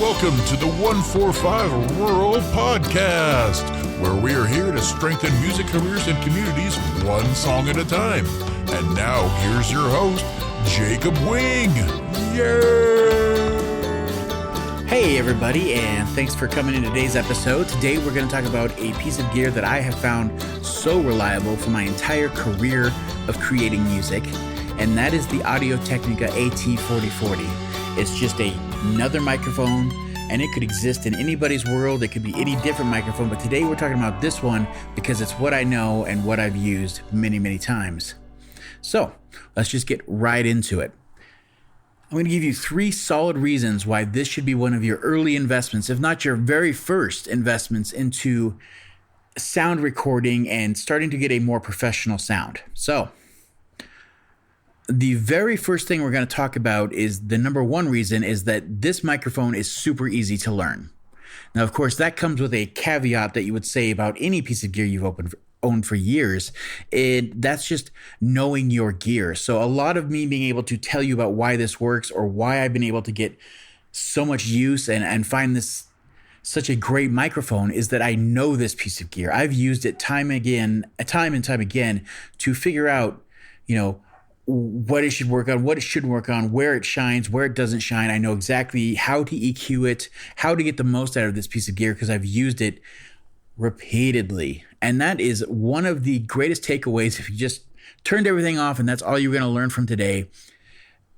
welcome to the 145 Rural Podcast, where we are here to strengthen music careers and communities one song at a time. And now, here's your host, Jacob Wing. Yay! Hey everybody, and thanks for coming in today's episode. Today we're going to talk about a piece of gear that I have found so reliable for my entire career of creating music, and that is the Audio-Technica AT4040. It's just another microphone, and it could exist in anybody's world. It could be any different microphone, but today we're talking about this one because it's what I know and what I've used many, many times. So let's just get right into it. I'm going to give you 3 solid reasons why this should be one of your early investments, if not your very first investments into sound recording and starting to get a more professional sound. So the very first thing we're going to talk about is the number one reason is that this microphone is super easy to learn. Now, of course, that comes with a caveat that you would say about any piece of gear you've owned for years. That's just knowing your gear. So a lot of me being able to tell you about why this works or why I've been able to get so much use and find this such a great microphone is that I know this piece of gear. I've used it time and time again to figure out, what it should work on, what it shouldn't work on, where it shines, where it doesn't shine. I know exactly how to EQ it, how to get the most out of this piece of gear because I've used it repeatedly. And that is one of the greatest takeaways if you just turned everything off and that's all you're going to learn from today.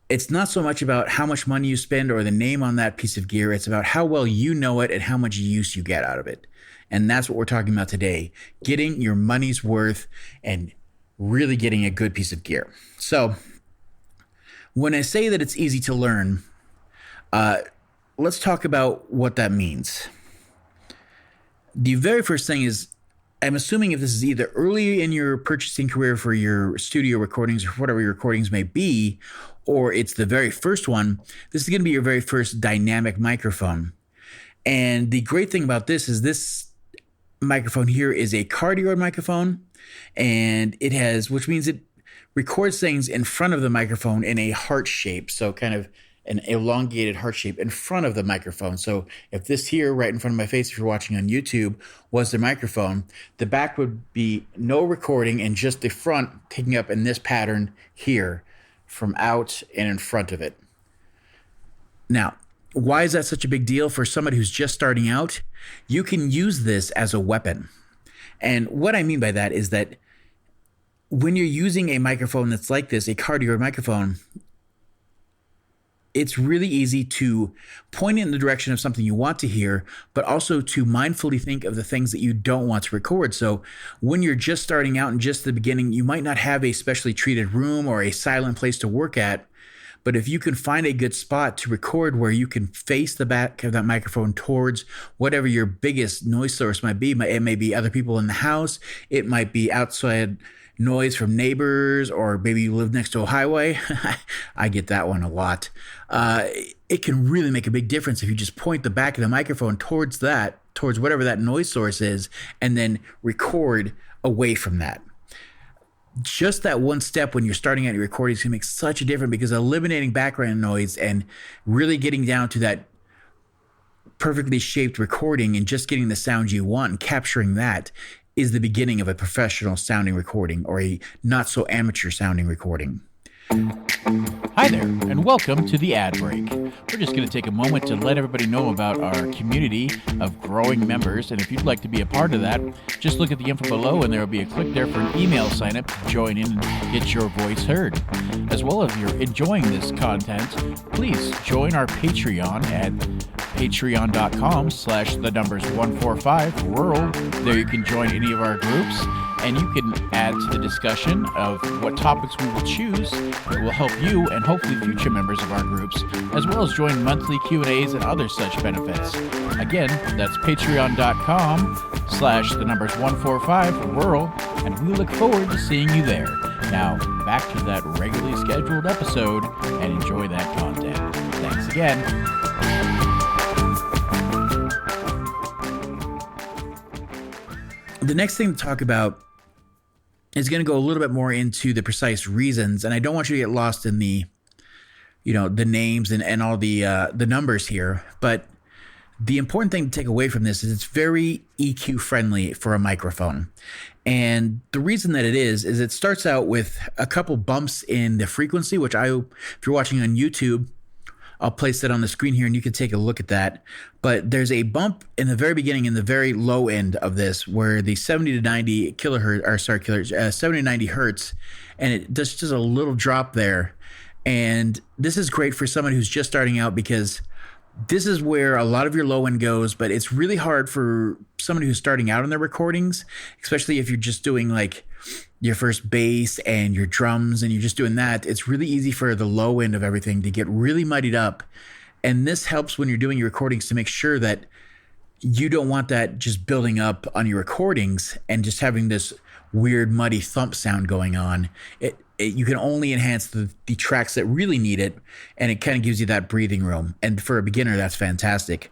It's not so much about how much money you spend or the name on that piece of gear. It's about how well you know it and how much use you get out of it. And that's what we're talking about today, getting your money's worth and really getting a good piece of gear. So when I say that it's easy to learn, let's talk about what that means. The very first thing is, I'm assuming if this is either early in your purchasing career for your studio recordings or whatever your recordings may be, or it's the very first one, this is going to be your very first dynamic microphone. And the great thing about this is this microphone here is a cardioid microphone, and which means it records things in front of the microphone in a heart shape. So kind of an elongated heart shape in front of the microphone. So if this here right in front of my face, if you're watching on YouTube, was the microphone, the back would be no recording and just the front picking up in this pattern here from out and in front of it. Now, why is that such a big deal for somebody who's just starting out? You can use this as a weapon. And what I mean by that is that when you're using a microphone that's like this, a cardioid microphone, it's really easy to point it in the direction of something you want to hear, but also to mindfully think of the things that you don't want to record. So when you're just starting out and just the beginning, you might not have a specially treated room or a silent place to work at. But if you can find a good spot to record where you can face the back of that microphone towards whatever your biggest noise source might be, it may be other people in the house, it might be outside noise from neighbors, or maybe you live next to a highway. I get that one a lot. It can really make a big difference if you just point the back of the microphone towards whatever that noise source is, and then record away from that. Just that one step when you're starting out your recording is going to make such a difference, because eliminating background noise and really getting down to that perfectly shaped recording and just getting the sound you want and capturing that is the beginning of a professional sounding recording or a not so amateur sounding recording. Hi there, and welcome to the ad break. We're just going to take a moment to let everybody know about our community of growing members, and if you'd like to be a part of that, just look at the info below and there will be a click there for an email sign up to join in and get your voice heard. As well, if you're enjoying this content, please join our Patreon at patreon.com/145rural. There you can join any of our groups, and you can add to the discussion of what topics we will choose that will help you and hopefully future members of our groups, as well as join monthly Q&As and other such benefits. Again, that's patreon.com/145rural, and we look forward to seeing you there. Now, back to that regularly scheduled episode, and enjoy that content. Thanks again. The next thing to talk about is going to go a little bit more into the precise reasons, and I don't want you to get lost in the, the names and all the numbers here. But The important thing to take away from this is it's very EQ friendly for a microphone. And the reason that it is it starts out with a couple bumps in the frequency, which if you're watching on YouTube, I'll place that on the screen here and you can take a look at that. But there's a bump in the very beginning, in the very low end of this, where the 70 to 90 70 to 90 hertz, and it just a little drop there. And this is great for someone who's just starting out, because this is where a lot of your low end goes, but it's really hard for someone who's starting out in their recordings, especially if you're just doing like your first bass and your drums and you're just doing that. It's really easy for the low end of everything to get really muddied up. And this helps when you're doing your recordings to make sure that you don't want that just building up on your recordings and just having this weird muddy thump sound going on. You can only enhance the tracks that really need it, and it kind of gives you that breathing room. And for a beginner, that's fantastic.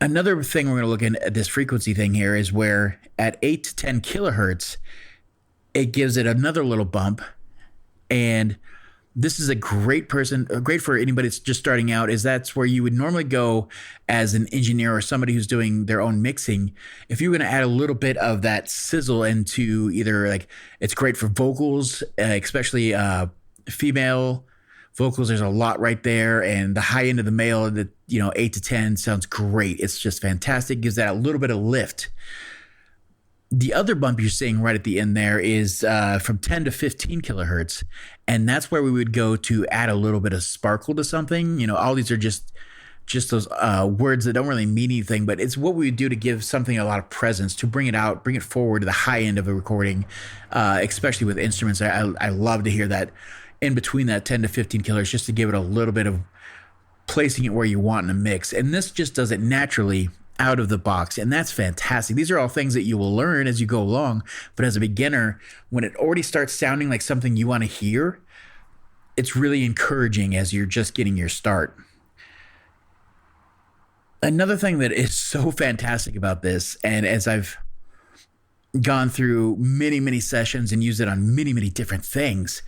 Another thing we're going to look at this frequency thing here is where at 8 to 10 kilohertz, it gives it another little bump. And this is great for anybody that's just starting out, is that's where you would normally go as an engineer or somebody who's doing their own mixing. If you're going to add a little bit of that sizzle into either, like, it's great for vocals, especially female vocals. There's a lot right there. And the high end of the male, 8 to 10 sounds great. It's just fantastic. Gives that a little bit of lift. The other bump you're seeing right at the end there is from 10 to 15 kilohertz. And that's where we would go to add a little bit of sparkle to something. All these are just those words that don't really mean anything, but it's what we would do to give something a lot of presence, to bring it forward to the high end of a recording, especially with instruments. I love to hear that in between that 10 to 15 kilohertz, just to give it a little bit of placing it where you want in a mix. And this just does it naturally out of the box, and that's fantastic. These are all things that you will learn as you go along, but as a beginner, when it already starts sounding like something you want to hear, it's really encouraging as you're just getting your start. Another thing that is so fantastic about this, and as I've gone through many, many sessions and used it on many, many different things,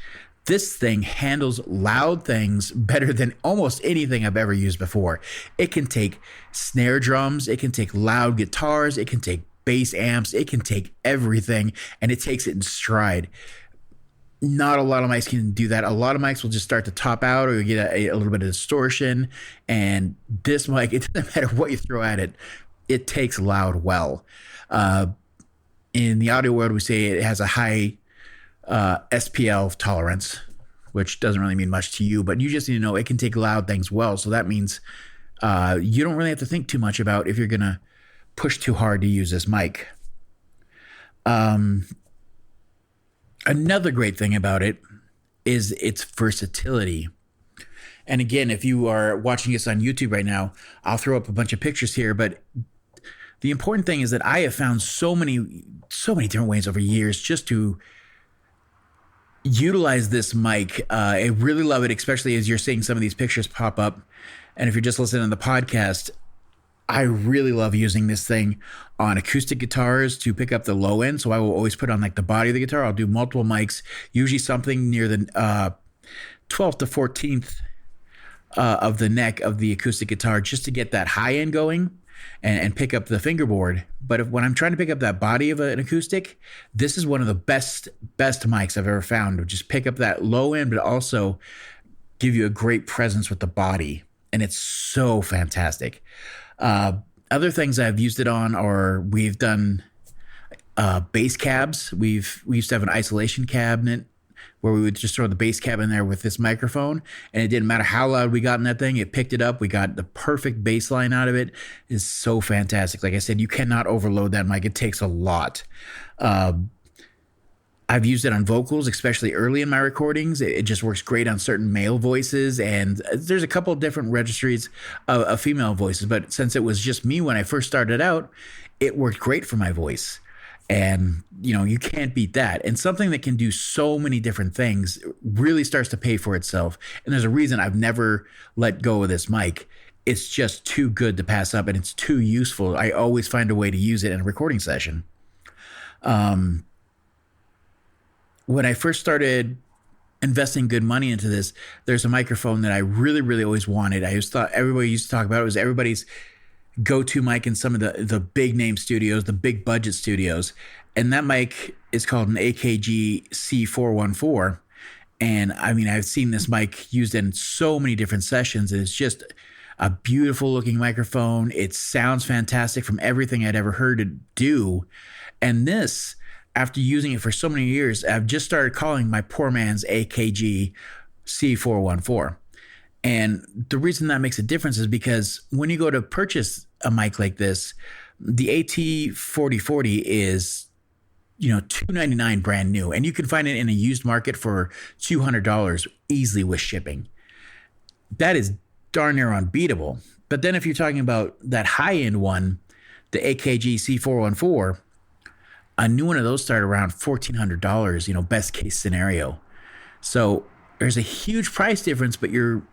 this thing handles loud things better than almost anything I've ever used before. It can take snare drums, it can take loud guitars, it can take bass amps, it can take everything, and it takes it in stride. Not a lot of mics can do that. A lot of mics will just start to top out, or you get a little bit of distortion. And this mic, it doesn't matter what you throw at it, it takes loud well. In the audio world, we say it has a high SPL tolerance, which doesn't really mean much to you, but you just need to know it can take loud things well. So that means you don't really have to think too much about if you're going to push too hard to use this mic. Another great thing about it is its versatility. And again, if you are watching this on YouTube right now, I'll throw up a bunch of pictures here, but the important thing is that I have found so many different ways over years just to utilize this mic. I really love it, especially as you're seeing some of these pictures pop up. And if you're just listening to the podcast, I really love using this thing on acoustic guitars to pick up the low end. So I will always put on like the body of the guitar. I'll do multiple mics, usually something near the 12th to 14th of the neck of the acoustic guitar, just to get that high end going and pick up the fingerboard. But when I'm trying to pick up that body of an acoustic, this is one of the best mics I've ever found to just pick up that low end, but also give you a great presence with the body. And it's so fantastic. Other things I've used it on are, we've done bass cabs. We used to have an isolation cabinet where we would just throw the bass cab in there with this microphone, and it didn't matter how loud we got in that thing, it picked it up. We got the perfect bass line out of it. It's so fantastic. Like I said, you cannot overload that mic. It takes a lot. I've used it on vocals, especially early in my recordings. It just works great on certain male voices, and there's a couple of different registries of female voices, but since it was just me when I first started out, it worked great for my voice. And, you can't beat that. And something that can do so many different things really starts to pay for itself. And there's a reason I've never let go of this mic. It's just too good to pass up, and it's too useful. I always find a way to use it in a recording session. When I first started investing good money into this, there's a microphone that I really, really always wanted. I just thought everybody used to talk about it. It was everybody's go-to mic in some of the big name studios, the big budget studios. And that mic is called an AKG C414. And I mean, I've seen this mic used in so many different sessions. And it's just a beautiful looking microphone. It sounds fantastic from everything I'd ever heard it do. And this, after using it for so many years, I've just started calling my poor man's AKG C414. And the reason that makes a difference is because when you go to purchase a mic like this, the AT4040 is, $299 brand new, and you can find it in a used market for $200 easily with shipping. That is darn near unbeatable. But then if you're talking about that high-end one, the AKG C414, a new one of those start around $1,400, best case scenario. So there's a huge price difference, but you're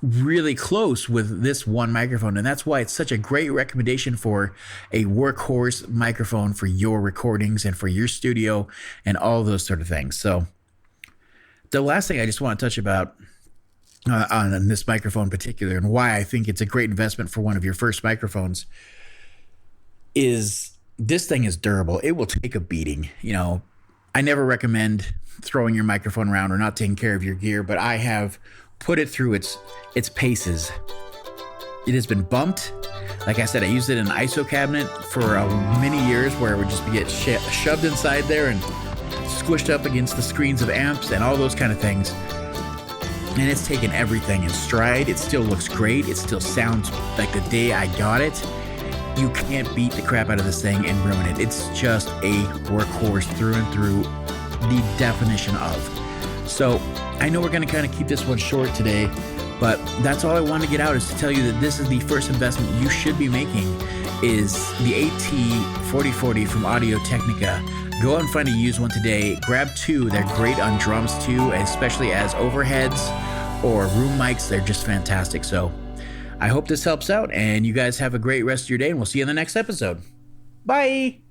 really close with this one microphone. And that's why it's such a great recommendation for a workhorse microphone for your recordings and for your studio and all those sort of things. So the last thing I just want to touch about on this microphone in particular, and why I think it's a great investment for one of your first microphones, is this thing is durable. It will take a beating. I never recommend throwing your microphone around or not taking care of your gear, but I have put it through its paces. It has been bumped. Like I said, I used it in an ISO cabinet for many years where it would just get shoved inside there and squished up against the screens of amps and all those kind of things. And it's taken everything in stride. It still looks great. It still sounds like the day I got it. You can't beat the crap out of this thing and ruin it. It's just a workhorse through and through, the definition of. So I know we're going to kind of keep this one short today, but that's all I want to get out, is to tell you that this is the first investment you should be making, is the AT4040 from Audio-Technica. Go out and find a used one today. Grab two. They're great on drums too, especially as overheads or room mics. They're just fantastic. So I hope this helps out, and you guys have a great rest of your day, and we'll see you in the next episode. Bye.